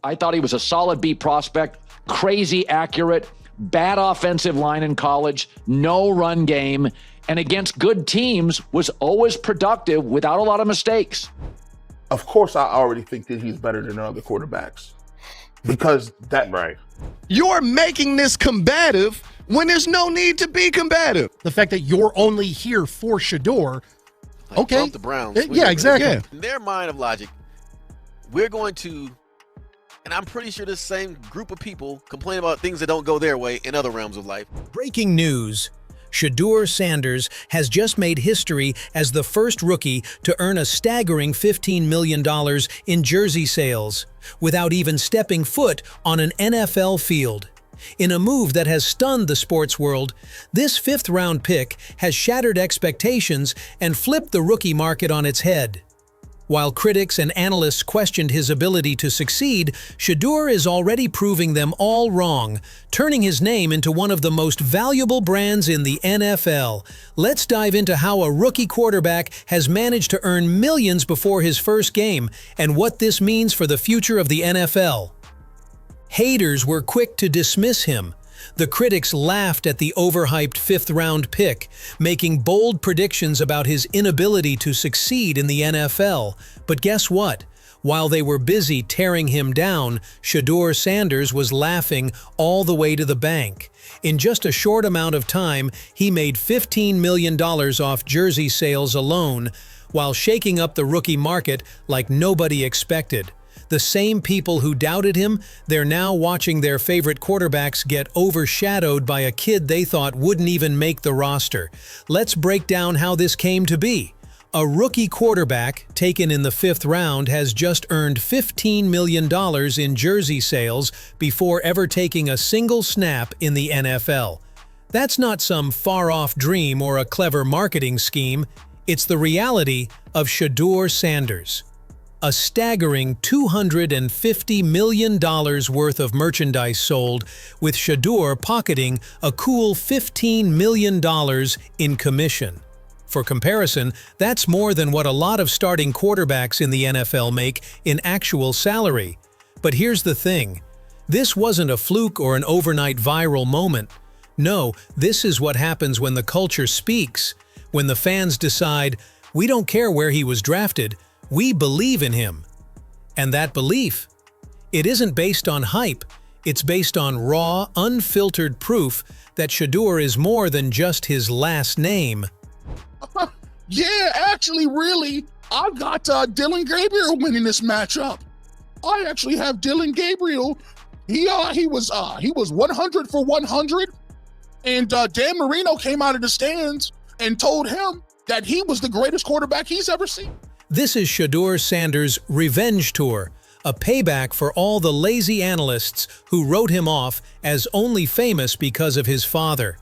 I thought he was a solid B prospect, crazy accurate, bad offensive line in college, no run game, and against good teams was always productive without a lot of mistakes. Of course, I already think that he's better than other quarterbacks because that. Right. You're making this combative when there's no need to be combative. The fact that you're only here for Shedeur. Like, Okay. bump the Browns. Yeah, exactly. Yeah. In their mind of logic, we're going to, and I'm pretty sure this same group of people complain about things that don't go their way in other realms of life. Breaking news. Shedeur Sanders has just made history as the first rookie to earn a staggering $15 million in jersey sales without even stepping foot on an NFL field. In a move that has stunned the sports world, this fifth-round pick has shattered expectations and flipped the rookie market on its head. While critics and analysts questioned his ability to succeed, Shedeur is already proving them all wrong, turning his name into one of the most valuable brands in the NFL. Let's dive into how a rookie quarterback has managed to earn millions before his first game and what this means for the future of the NFL. Haters were quick to dismiss him. The critics laughed at the overhyped fifth-round pick, making bold predictions about his inability to succeed in the NFL. But guess what? While they were busy tearing him down, Shedeur Sanders was laughing all the way to the bank. In just a short amount of time, he made $15 million off jersey sales alone, while shaking up the rookie market like nobody expected. The same people who doubted him, they're now watching their favorite quarterbacks get overshadowed by a kid they thought wouldn't even make the roster. Let's break down how this came to be. A rookie quarterback, taken in the fifth round, has just earned $15 million in jersey sales before ever taking a single snap in the NFL. That's not some far-off dream or a clever marketing scheme. It's the reality of Shedeur Sanders. A staggering $250 million worth of merchandise sold, with Shedeur pocketing a cool $15 million in commission. For comparison, that's more than what a lot of starting quarterbacks in the NFL make in actual salary. But here's the thing. This wasn't a fluke or an overnight viral moment. No, this is what happens when the culture speaks. When the fans decide, we don't care where he was drafted, we believe in him. And that belief, it isn't based on hype, it's based on raw, unfiltered proof that Shedeur is more than just his last name. Yeah, actually, really, I got Dillon Gabriel winning this matchup. I actually have Dillon Gabriel. He was 100 for 100, and Dan Marino came out of the stands and told him that he was the greatest quarterback he's ever seen. This is Shedeur Sanders' revenge tour, a payback for all the lazy analysts who wrote him off as only famous because of his father.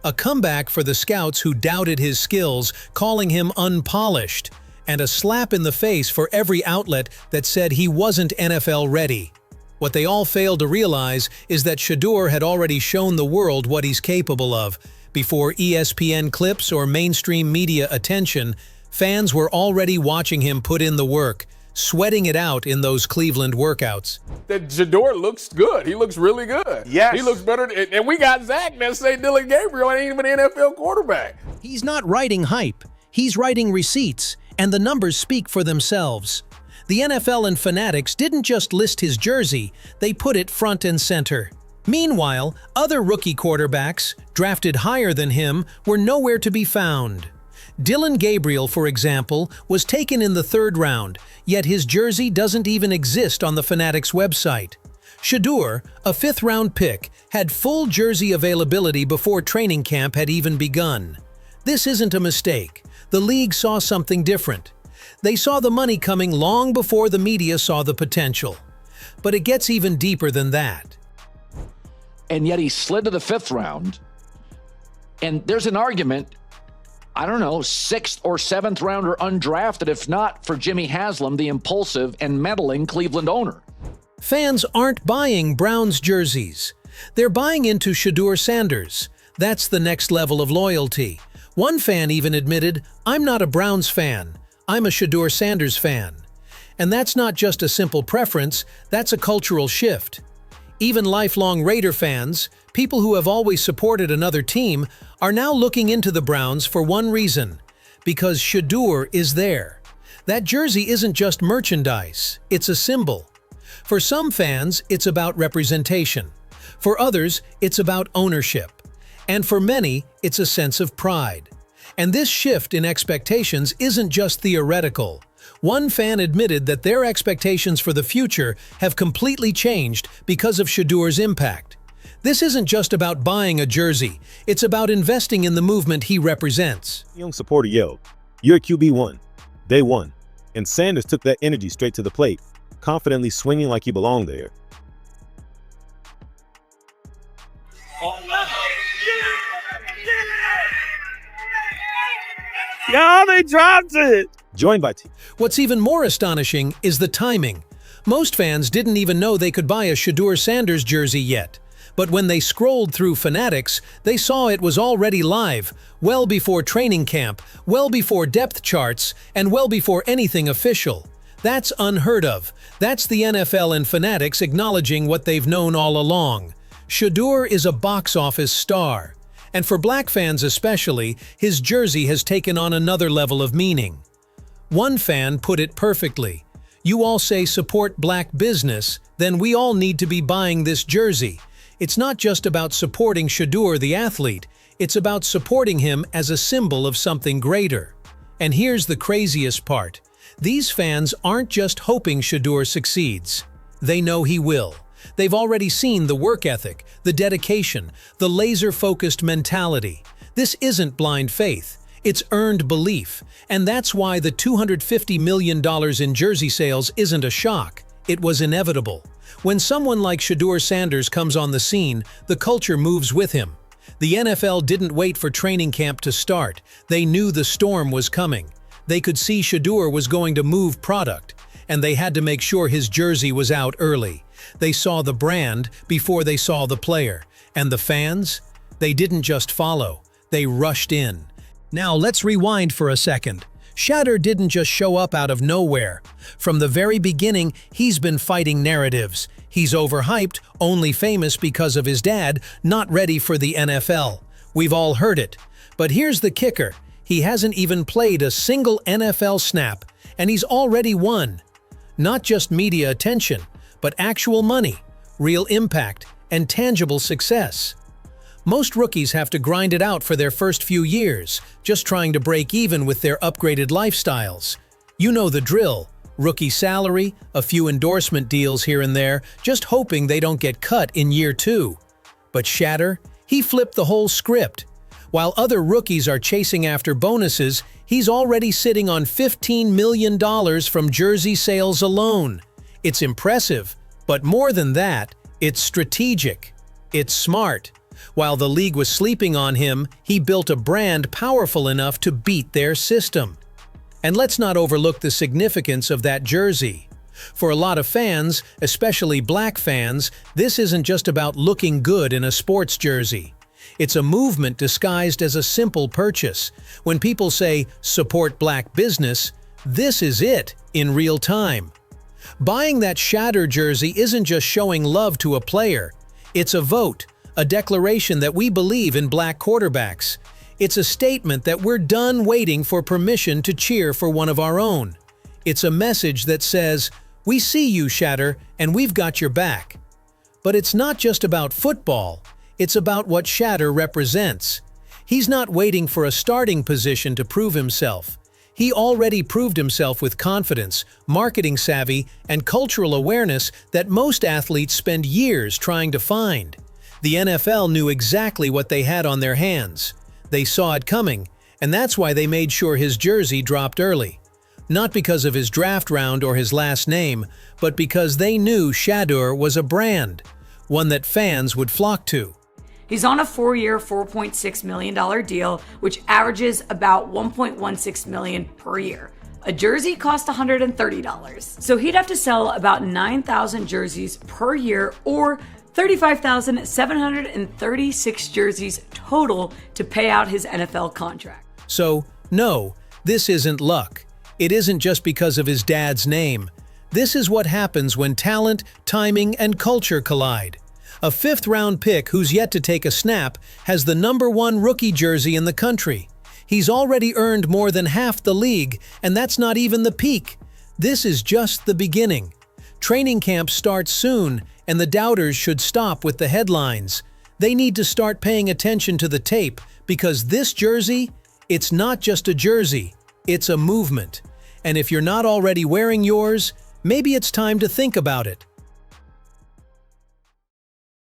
A comeback for the scouts who doubted his skills, calling him unpolished, and a slap in the face for every outlet that said he wasn't NFL ready. What they all failed to realize is that Shedeur had already shown the world what he's capable of. Before ESPN clips or mainstream media attention, fans were already watching him put in the work, sweating it out in those Cleveland workouts. That Shedeur looks good. He looks really good. Yes. He looks better. And we got Zach that say Dillon Gabriel ain't even an NFL quarterback. He's not writing hype, he's writing receipts, and the numbers speak for themselves. The NFL and fanatics didn't just list his jersey, they put it front and center. Meanwhile, other rookie quarterbacks, drafted higher than him, were nowhere to be found. Dillon Gabriel, for example, was taken in the third round, yet his jersey doesn't even exist on the Fanatics website. Shedeur, a fifth-round pick, had full jersey availability before training camp had even begun. This isn't a mistake. The league saw something different. They saw the money coming long before the media saw the potential. But it gets even deeper than that. And yet he slid to the fifth round. And there's an argument, I don't know, sixth or seventh rounder undrafted, if not for Jimmy Haslam, the impulsive and meddling Cleveland owner. Fans aren't buying Browns jerseys. They're buying into Shedeur Sanders. That's the next level of loyalty. One fan even admitted, "I'm not a Browns fan. I'm a Shedeur Sanders fan." And that's not just a simple preference, that's a cultural shift. Even lifelong Raider fans, people who have always supported another team, are now looking into the Browns for one reason: because Shedeur is there. That jersey isn't just merchandise, it's a symbol. For some fans, it's about representation. For others, it's about ownership. And for many, it's a sense of pride. And this shift in expectations isn't just theoretical. One fan admitted that their expectations for the future have completely changed because of Shedeur's impact. This isn't just about buying a jersey, it's about investing in the movement he represents. Young supporter yelled, "You're QB1." They won, and Sanders took that energy straight to the plate, confidently swinging like he belonged there. Y'all, they dropped it! Joined by What's even more astonishing is the timing. Most fans didn't even know they could buy a Shedeur Sanders jersey yet. But when they scrolled through Fanatics, they saw it was already live, well before training camp, well before depth charts, and well before anything official. That's unheard of. That's the NFL and Fanatics acknowledging what they've known all along. Shedeur is a box office star. And for black fans especially, his jersey has taken on another level of meaning. One fan put it perfectly: "You all say support black business, then we all need to be buying this jersey." It's not just about supporting Shedeur the athlete, it's about supporting him as a symbol of something greater. And here's the craziest part. These fans aren't just hoping Shedeur succeeds. They know he will. They've already seen the work ethic, the dedication, the laser-focused mentality. This isn't blind faith. It's earned belief, and that's why the $250 million in jersey sales isn't a shock. It was inevitable. When someone like Shedeur Sanders comes on the scene, the culture moves with him. The NFL didn't wait for training camp to start. They knew the storm was coming. They could see Shedeur was going to move product, and they had to make sure his jersey was out early. They saw the brand before they saw the player. And the fans? They didn't just follow. They rushed in. Now let's rewind for a second. Shedeur didn't just show up out of nowhere. From the very beginning, he's been fighting narratives. He's overhyped, only famous because of his dad, not ready for the NFL. We've all heard it. But here's the kicker. He hasn't even played a single NFL snap, and he's already won. Not just media attention, but actual money, real impact, and tangible success. Most rookies have to grind it out for their first few years, just trying to break even with their upgraded lifestyles. You know the drill. Rookie salary, a few endorsement deals here and there, just hoping they don't get cut in year 2. But Shedeur, he flipped the whole script. While other rookies are chasing after bonuses, he's already sitting on $15 million from jersey sales alone. It's impressive, but more than that, it's strategic. It's smart. While the league was sleeping on him, he built a brand powerful enough to beat their system. And let's not overlook the significance of that jersey. For a lot of fans, especially black fans, this isn't just about looking good in a sports jersey. It's a movement disguised as a simple purchase. When people say, "support black business," this is it in real time. Buying that Shedeur jersey isn't just showing love to a player. It's a vote, a declaration that we believe in black quarterbacks. It's a statement that we're done waiting for permission to cheer for one of our own. It's a message that says, "We see you, Shedeur, and we've got your back." But it's not just about football. It's about what Shedeur represents. He's not waiting for a starting position to prove himself. He already proved himself with confidence, marketing savvy, and cultural awareness that most athletes spend years trying to find. The NFL knew exactly what they had on their hands. They saw it coming, and that's why they made sure his jersey dropped early. Not because of his draft round or his last name, but because they knew Shedeur was a brand, one that fans would flock to. He's on a 4-year, $4.6 million deal, which averages about $1.16 million per year. A jersey costs $130, so he'd have to sell about 9,000 jerseys per year, or 35,736 jerseys total to pay out his NFL contract. So, no, this isn't luck. It isn't just because of his dad's name. This is what happens when talent, timing, and culture collide. A fifth-round pick who's yet to take a snap has the #1 rookie jersey in the country. He's already earned more than half the league, and that's not even the peak. This is just the beginning. Training camp starts soon, and the doubters should stop with the headlines. They need to start paying attention to the tape, because this jersey, it's not just a jersey, it's a movement. And if you're not already wearing yours, maybe it's time to think about it.